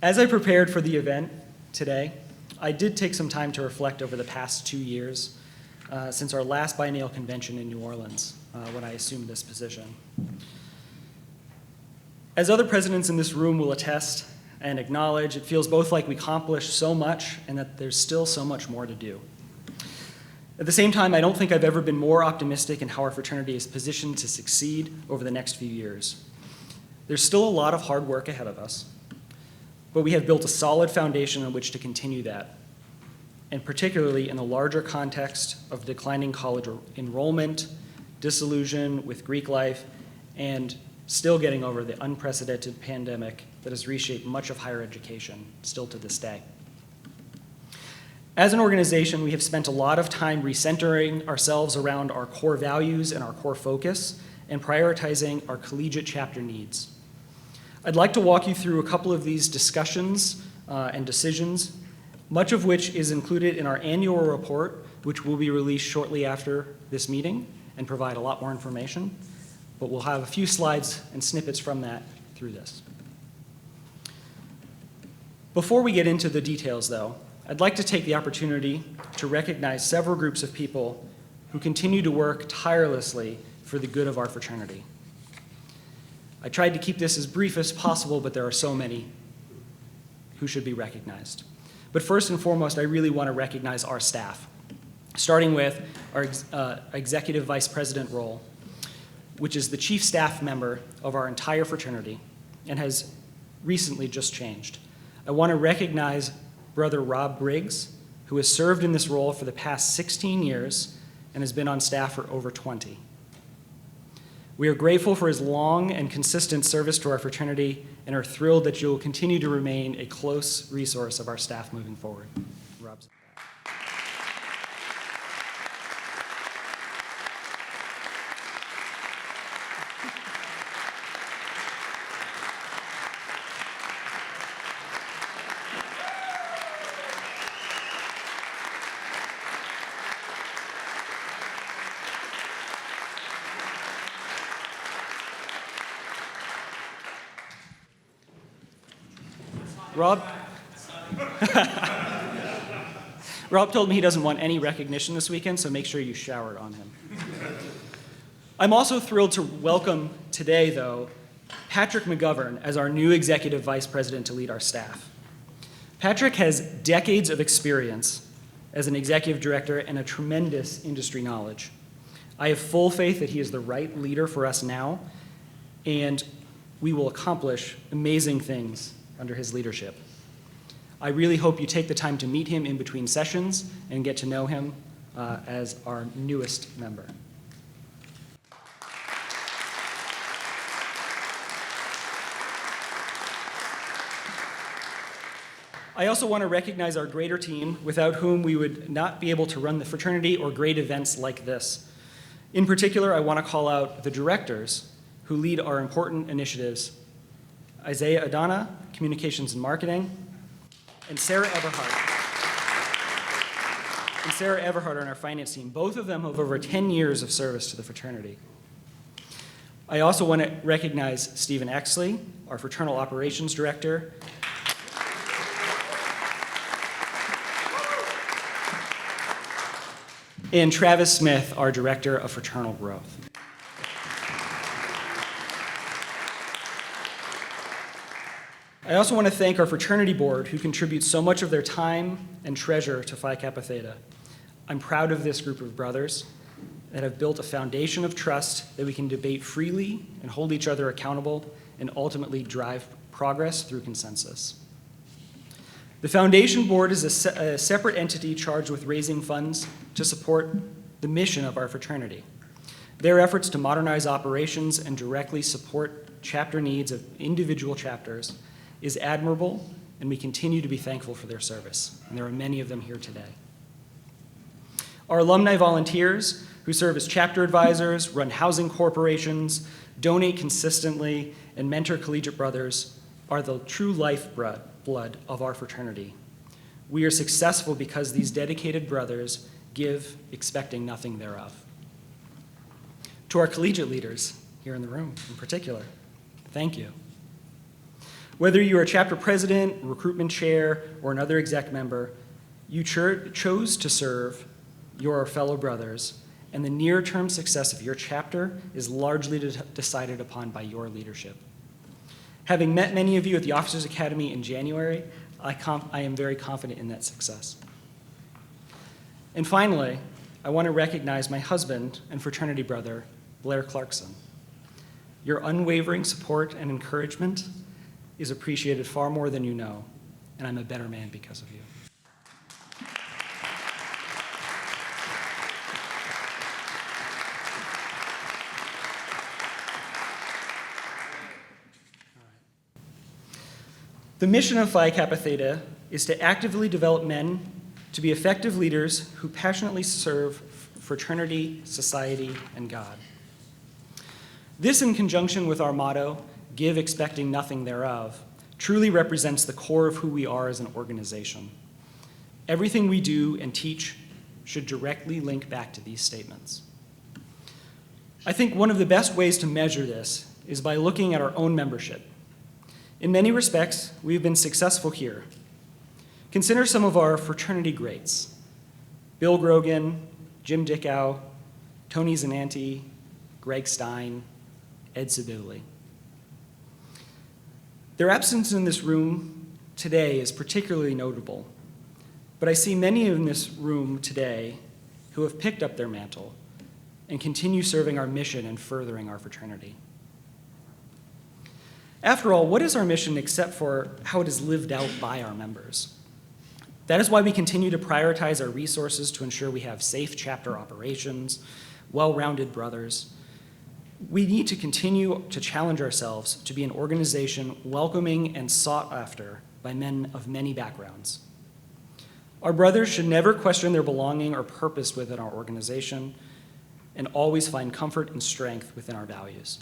As I prepared for the event today, I did take some time to reflect over the past 2 years since our last Biennial Convention in New Orleans when I assumed this position. As other presidents in this room will attest and acknowledge, it feels both like we accomplished so much and that there's still so much more to do. At the same time, I don't think I've ever been more optimistic in how our fraternity is positioned to succeed over the next few years. There's still a lot of hard work ahead of us, but we have built a solid foundation on which to continue that, and particularly in the larger context of declining college enrollment, disillusion with Greek life, and still getting over the unprecedented pandemic that has reshaped much of higher education, still to this day. As an organization, we have spent a lot of time recentering ourselves around our core values and our core focus, and prioritizing our collegiate chapter needs. I'd like to walk you through a couple of these discussions and decisions, much of which is included in our annual report, which will be released shortly after this meeting and provide a lot more information, but we'll have a few slides and snippets from that through this. Before we get into the details, though, I'd like to take the opportunity to recognize several groups of people who continue to work tirelessly for the good of our fraternity. I tried to keep this as brief as possible, but there are so many who should be recognized. But first and foremost, I really want to recognize our staff, starting with our executive vice president role, which is the chief staff member of our entire fraternity and has recently just changed. I want to recognize Brother Rob Briggs, who has served in this role for the past 16 years and has been on staff for over 20. We are grateful for his long and consistent service to our fraternity and are thrilled that you will continue to remain a close resource of our staff moving forward. Rob's. Rob told me he doesn't want any recognition this weekend, so make sure you shower on him. I'm also thrilled to welcome today, though, Patrick McGovern as our new executive vice president to lead our staff. Patrick has decades of experience as an executive director and a tremendous industry knowledge. I have full faith that he is the right leader for us now, and we will accomplish amazing things under his leadership. I really hope you take the time to meet him in between sessions and get to know him as our newest member. I also want to recognize our greater team, without whom we would not be able to run the fraternity or great events like this. In particular, I want to call out the directors who lead our important initiatives: Isaiah Adana, Communications and Marketing, and Sarah Everhart on our finance team. Both of them have over 10 years of service to the fraternity. I also want to recognize Stephen Exley, our Fraternal Operations Director, and Travis Smith, our Director of Fraternal Growth. I also want to thank our fraternity board, who contributes so much of their time and treasure to Phi Kappa Theta. I'm proud of this group of brothers that have built a foundation of trust that we can debate freely and hold each other accountable and ultimately drive progress through consensus. The foundation board is a separate entity charged with raising funds to support the mission of our fraternity. Their efforts to modernize operations and directly support chapter needs of individual chapters is admirable, and we continue to be thankful for their service, and there are many of them here today. Our alumni volunteers, who serve as chapter advisors, run housing corporations, donate consistently, and mentor collegiate brothers, are the true lifeblood of our fraternity. We are successful because these dedicated brothers give, expecting nothing thereof. To our collegiate leaders here in the room in particular, thank you. Whether you are a chapter president, recruitment chair, or another exec member, you chose to serve your fellow brothers, and the near-term success of your chapter is largely decided upon by your leadership. Having met many of you at the Officers Academy in January, I am very confident in that success. And finally, I want to recognize my husband and fraternity brother, Blair Clarkson. Your unwavering support and encouragement is appreciated far more than you know, and I'm a better man because of you. The mission of Phi Kappa Theta is to actively develop men to be effective leaders who passionately serve fraternity, society, and God. This, in conjunction with our motto, "Give expecting nothing thereof," truly represents the core of who we are as an organization. Everything we do and teach should directly link back to these statements. I think one of the best ways to measure this is by looking at our own membership. In many respects, we've been successful here. Consider some of our fraternity greats: Bill Grogan, Jim Dickow, Tony Zananti, Greg Stein, Ed Sibilli. Their absence in this room today is particularly notable, but I see many in this room today who have picked up their mantle and continue serving our mission and furthering our fraternity. After all, what is our mission except for how it is lived out by our members? That is why we continue to prioritize our resources to ensure we have safe chapter operations, well-rounded brothers. We need to continue to challenge ourselves to be an organization welcoming and sought after by men of many backgrounds. Our brothers should never question their belonging or purpose within our organization, and always find comfort and strength within our values.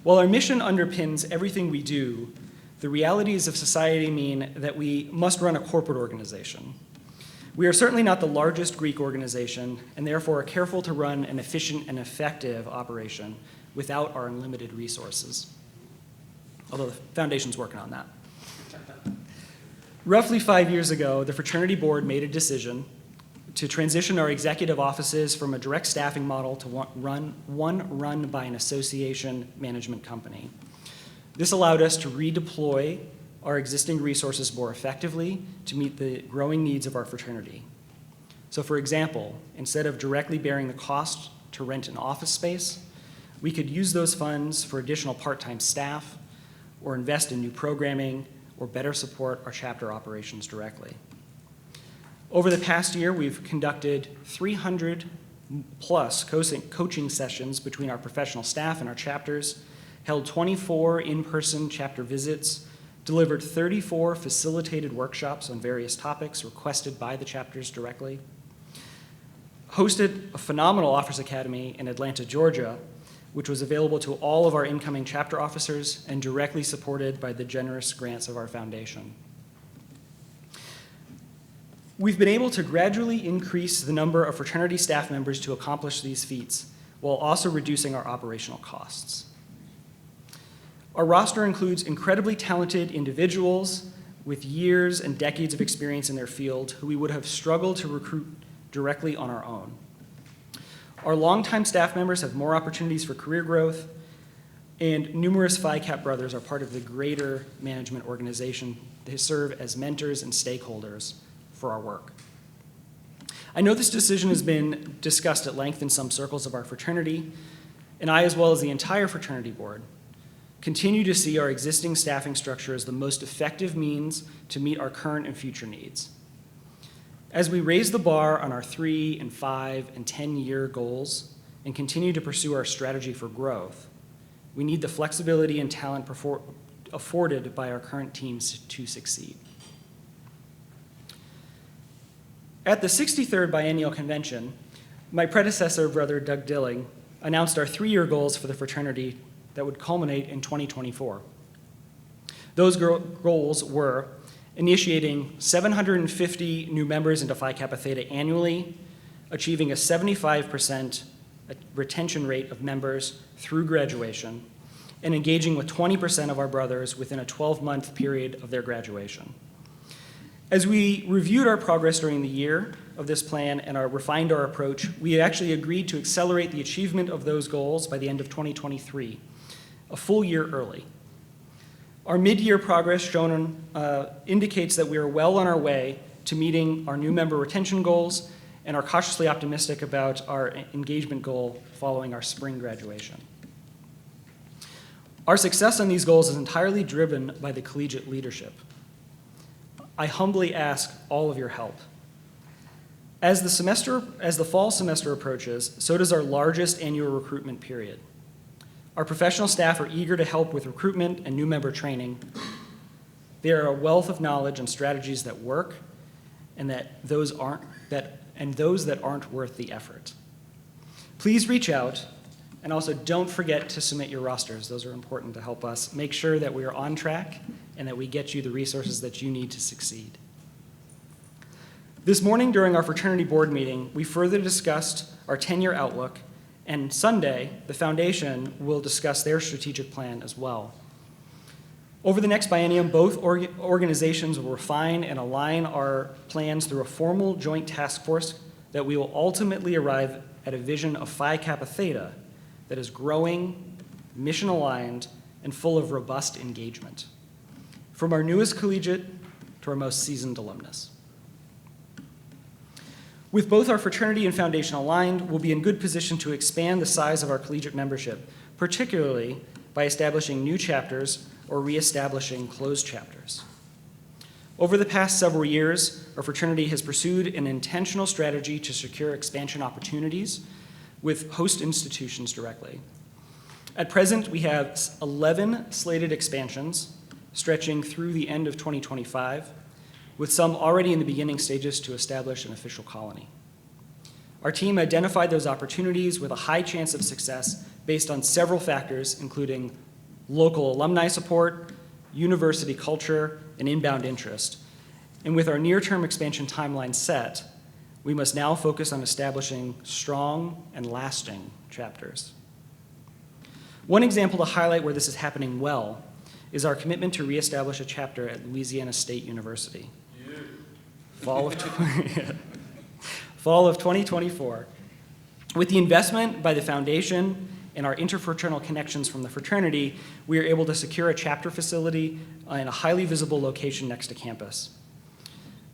While our mission underpins everything we do, the realities of society mean that we must run a corporate organization. We are certainly not the largest Greek organization, and therefore are careful to run an efficient and effective operation without our unlimited resources, although the Foundation's working on that. Roughly 5 years ago, the fraternity board made a decision to transition our executive offices from a direct staffing model to one run by an association management company. This allowed us to redeploy our existing resources more effectively to meet the growing needs of our fraternity. So for example, instead of directly bearing the cost to rent an office space, we could use those funds for additional part-time staff, or invest in new programming, or better support our chapter operations directly. Over the past year, we've conducted 300 plus coaching sessions between our professional staff and our chapters, held 24 in-person chapter visits, delivered 34 facilitated workshops on various topics requested by the chapters directly, hosted a phenomenal Officers Academy in Atlanta, Georgia, which was available to all of our incoming chapter officers and directly supported by the generous grants of our foundation. We've been able to gradually increase the number of fraternity staff members to accomplish these feats, while also reducing our operational costs. Our roster includes incredibly talented individuals with years and decades of experience in their field who we would have struggled to recruit directly on our own. Our longtime staff members have more opportunities for career growth, and numerous Phi Cap brothers are part of the greater management organization. They serve as mentors and stakeholders for our work. I know this decision has been discussed at length in some circles of our fraternity, and I, as well as the entire fraternity board, continue to see our existing staffing structure as the most effective means to meet our current and future needs. As we raise the bar on our 3 and 5 and 10-year goals and continue to pursue our strategy for growth, we need the flexibility and talent afforded by our current teams to succeed. At the 63rd Biennial Convention, my predecessor, Brother Doug Dilling, announced our 3-year goals for the fraternity that would culminate in 2024. Those goals were initiating 750 new members into Phi Kappa Theta annually, achieving a 75% retention rate of members through graduation, and engaging with 20% of our brothers within a 12-month period of their graduation. As we reviewed our progress during the year of this plan and refined our approach, we actually agreed to accelerate the achievement of those goals by the end of 2023, a full year early. Our mid-year progress shown indicates that we are well on our way to meeting our new member retention goals and are cautiously optimistic about our engagement goal following our spring graduation. Our success on these goals is entirely driven by the collegiate leadership. I humbly ask all of your help. As the fall semester approaches, so does our largest annual recruitment period. Our professional staff are eager to help with recruitment and new member training. They are a wealth of knowledge and strategies that work, and those that aren't worth the effort. Please reach out, and also don't forget to submit your rosters. Those are important to help us make sure that we are on track and that we get you the resources that you need to succeed. This morning during our fraternity board meeting, we further discussed our 10-year outlook, and Sunday, the foundation will discuss their strategic plan as well. Over the next biennium, both organizations will refine and align our plans through a formal joint task force that we will ultimately arrive at a vision of Phi Kappa Theta that is growing, mission-aligned, and full of robust engagement, from our newest collegiate to our most seasoned alumnus. With both our fraternity and foundation aligned, we'll be in good position to expand the size of our collegiate membership, particularly by establishing new chapters or reestablishing closed chapters. Over the past several years, our fraternity has pursued an intentional strategy to secure expansion opportunities with host institutions directly. At present, we have 11 slated expansions stretching through the end of 2025, with some already in the beginning stages to establish an official colony. Our team identified those opportunities with a high chance of success based on several factors, including local alumni support, university culture, and inbound interest. And with our near-term expansion timeline set, we must now focus on establishing strong and lasting chapters. One example to highlight where this is happening well is our commitment to reestablish a chapter at Louisiana State University. Fall of 2024. With the investment by the foundation and our interfraternal connections from the fraternity, we are able to secure a chapter facility in a highly visible location next to campus.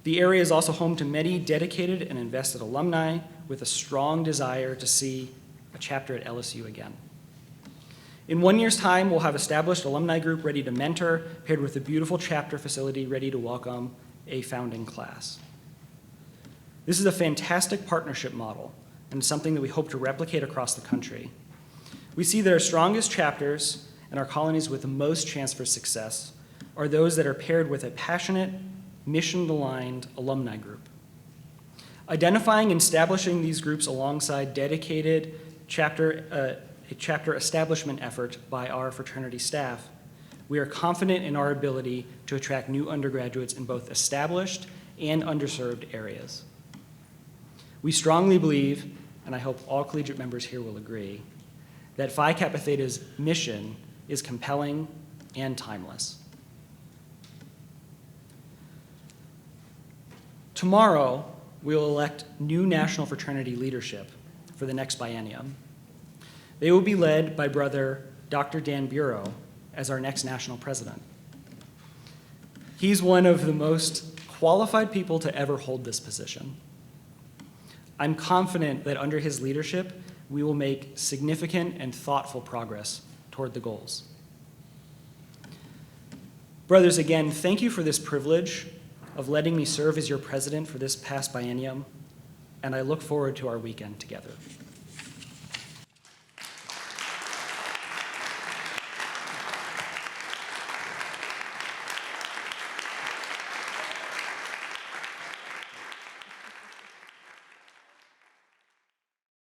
The area is also home to many dedicated and invested alumni with a strong desire to see a chapter at LSU again. In 1 year's time, we'll have established alumni group ready to mentor, paired with a beautiful chapter facility ready to welcome a founding class. This is a fantastic partnership model and something that we hope to replicate across the country. We see that our strongest chapters and our colonies with the most chance for success are those that are paired with a passionate, mission-aligned alumni group. Identifying and establishing these groups alongside dedicated chapter establishment effort by our fraternity staff, we are confident in our ability to attract new undergraduates in both established and underserved areas. We strongly believe, and I hope all collegiate members here will agree, that Phi Kappa Theta's mission is compelling and timeless. Tomorrow, we will elect new national fraternity leadership for the next biennium. They will be led by Brother Dr. Dan Bureau as our next national president. He's one of the most qualified people to ever hold this position. I'm confident that under his leadership, we will make significant and thoughtful progress toward the goals. Brothers, again, thank you for this privilege of letting me serve as your president for this past biennium, and I look forward to our weekend together.